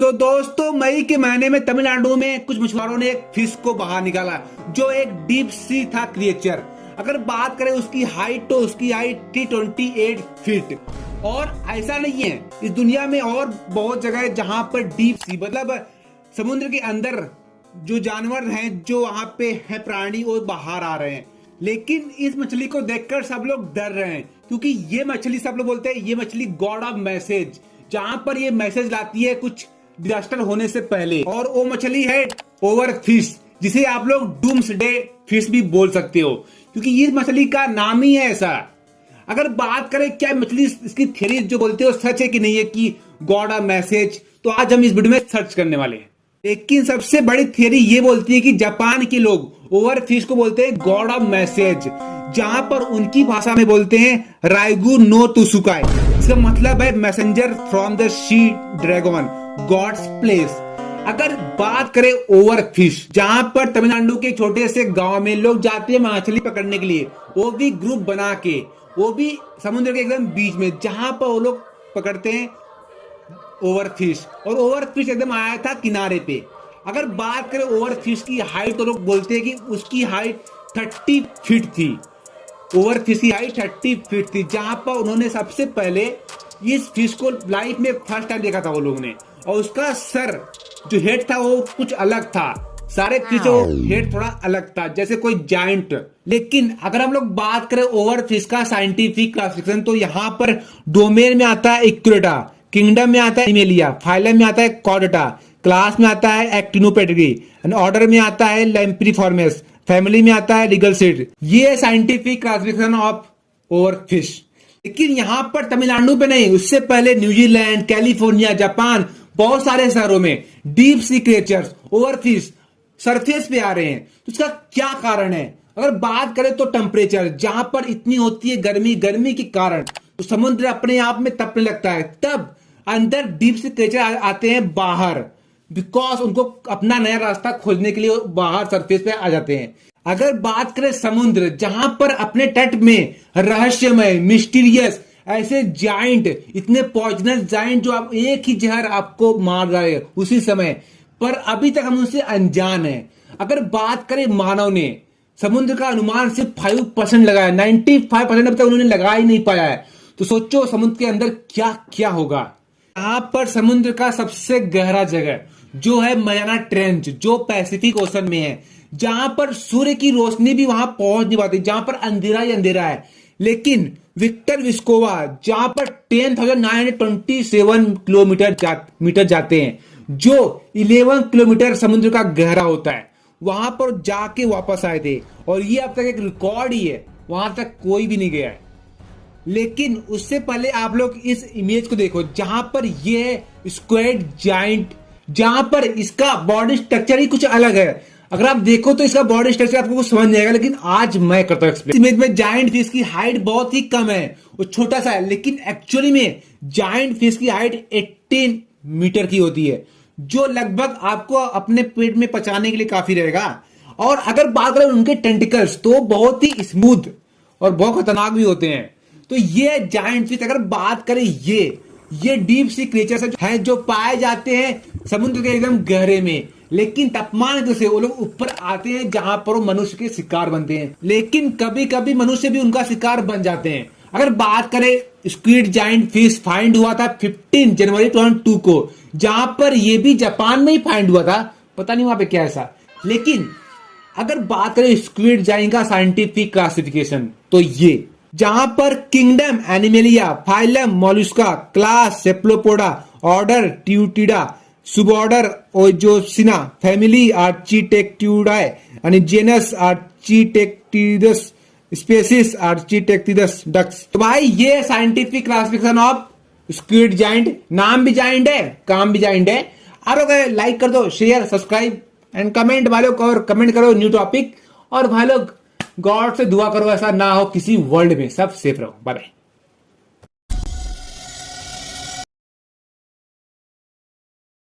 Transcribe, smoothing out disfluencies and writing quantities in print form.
तो दोस्तों, मई के महीने में तमिलनाडु में कुछ मछुआरों ने एक फिश को बाहर निकाला जो एक डीप सी था क्रिएचर। अगर बात करें उसकी हाइट तो उसकी हाइट थी 28 फीट। और ऐसा नहीं है, इस दुनिया में और बहुत जगह है जहां पर डीप सी मतलब समुद्र के अंदर जो जानवर हैं, जो वहां पे है प्राणी, वो बाहर आ रहे हैं। लेकिन इस मछली को देखकर सब लोग डर रहे हैं, क्योंकि ये मछली सब लोग बोलते हैं ये मछली गॉड ऑफ मैसेज, जहां पर ये मैसेज लाती है कुछ डिजास्टर होने से पहले। और वो मछली है ओवर फिश, जिसे आप लोग डूम्सडे फिश भी बोल सकते हो, क्योंकि ये मछली का नाम ही है ऐसा। अगर बात करें क्या मछली इसकी थ्योरी जो बोलते हो सच है कि नहीं है कि गॉड ऑफ मैसेज, तो आज हम इस वीडियो में सर्च करने वाले हैं। लेकिन सबसे बड़ी थ्योरी ये बोलती है कि जापान के लोग ओवर फिश को बोलते हैं गॉड ऑफ मैसेज, जहां पर उनकी भाषा में बोलते हैं राइगु नो तुसुकाई। इसका मतलब है messenger from the sea dragon, gods place. अगर बात करें ओवर फिश, जहां पर तमिलनाडु के छोटे से गांव में लोग जाते हैं मछली पकड़ने के लिए, वो भी ग्रुप बना के, वो भी समुद्र के एकदम बीच में, जहां पर वो लोग पकड़ते हैं ओवर फिश। और ओवर फिश एकदम आया था किनारे पे। अगर बात करें ओवर फिश की हाइट, तो लोग बोलते हैं कि उसकी हाइट 30 फीट थी। ओवर फिश की हाइट 30 फीट थी, जहां पर उन्होंने सबसे पहले इस फिश को लाइफ में फर्स्ट टाइम देखा था वो लोग ने। और उसका सर जो हेड था वो कुछ अलग था, सारे फिश से वो हेड थोड़ा अलग था, जैसे कोई जायंट। लेकिन अगर हम लोग बात करें ओवर फिश का साइंटिफिक क्लासिफिकेशन, तो यहाँ पर डोमेन में आता है इक्वेटा, किंगडम में आता है एनिमेलिया, फाइलम में आता है कॉर्डेटा, क्लास में आता है एक्टिनोपेटेगी, ऑर्डर में आता है लैम्प्रिफॉर्मेस, फैमिली में आता है रिगलसीड। ये scientific classification of over fish. लेकिन यहाँ पर तमिलनाडु पे नहीं, उससे पहले न्यूजीलैंड, कैलिफोर्निया, जापान, बहुत सारे शहरों में deep sea creatures over fish surface पे आ रहे हैं। तो इसका क्या कारण है? अगर बात करें तो टेम्परेचर, जहां पर इतनी होती है गर्मी के कारण तो समुद्र अपने आप में तपने लगता है, तब अंदर डीप सी क्रिएचर आते हैं बाहर, बिकॉज उनको अपना नया रास्ता खोजने के लिए बाहर सरफेस पे आ जाते हैं। अगर बात करें समुद्र, जहां पर अपने तट में रहस्यमय, मिस्टीरियस ऐसे जाइंट, इतने पॉइजनस जाइंट जो आप एक ही जहर आपको मार रहे हैं उसी समय, पर अभी तक हम उनसे अनजान हैं। अगर बात करें मानव ने समुद्र का अनुमान सिर्फ 5% लगाया, 95% अब तक उन्होंने लगा ही नहीं पाया है। तो सोचो समुद्र के अंदर क्या क्या होगा। यहाँ पर समुद्र का सबसे गहरा जगह जो है मरियाना ट्रेंच, जो पैसिफिक ओशन में है, जहां पर सूर्य की रोशनी भी वहां पहुंच नहीं पाती, जहां पर अंधेरा ही अंधेरा है। लेकिन विक्टर विस्कोवा, जहां पर 10,927 किलोमीटर जाते हैं, जो 11 किलोमीटर समुद्र का गहरा होता है, वहां पर जाके वापस आए थे। और ये अब तक एक रिकॉर्ड ही है, वहां तक कोई भी नहीं गया है। लेकिन उससे पहले आप लोग इस इमेज को देखो, जहां पर ये है स्क्वेड जाइंट, जहां पर इसका बॉडी स्ट्रक्चर ही कुछ अलग है। अगर आप देखो तो इसका बॉडी स्ट्रक्चर आपको कुछ समझ नहीं आएगा, लेकिन आज मैं करता हूं एक्सप्लेन। इमेज में जायंट फिश की हाइट बहुत ही कम है, वो छोटा सा है, लेकिन एक्चुअली में जायंट फिश की हाइट 18 मीटर की होती है, जो लगभग आपको अपने पेट में पचाने के लिए काफी रहेगा। और अगर बात करें उनके टेंटिकल्स, तो बहुत ही स्मूथ और बहुत खतरनाक भी होते हैं। तो ये जायंट फिश, अगर बात करें ये डीप सी क्रिएचर्स हैं जो पाए जाते हैं समुद्र के एकदम गहरे में। लेकिन तापमान से वो लोग ऊपर आते हैं, जहां पर वो मनुष्य के शिकार बनते हैं। लेकिन कभी कभी मनुष्य भी उनका शिकार बन जाते हैं। अगर बात करें स्क्विड जायंट फिश फाइंड हुआ था 15 जनवरी 2022 को, जहां पर ये भी जापान में ही फाइंड हुआ था, पता नहीं वहां पे क्या ऐसा। लेकिन अगर बात करें स्क्विड जायंट का साइंटिफिक क्लासिफिकेशन, तो ये जहां पर kingdom Animalia, phylum Mollusca, class Cephalopoda, order Teuthida, suborder Oegopsina, family Architeuthidae आणि genus Architeuthis, species Architeuthis dux. तो भाई ये scientific classification of squid giant, नाम भी जायंट है, काम भी जायंट है। आप लोग लाइक कर दो, शेयर, सब्सक्राइब एंड कमेंट भाई लोग, और कमेंट करो न्यू टॉपिक। और भाई लोग गॉड से दुआ करो ऐसा ना हो किसी वर्ल्ड में, सब सेफ रहो। Bye bye.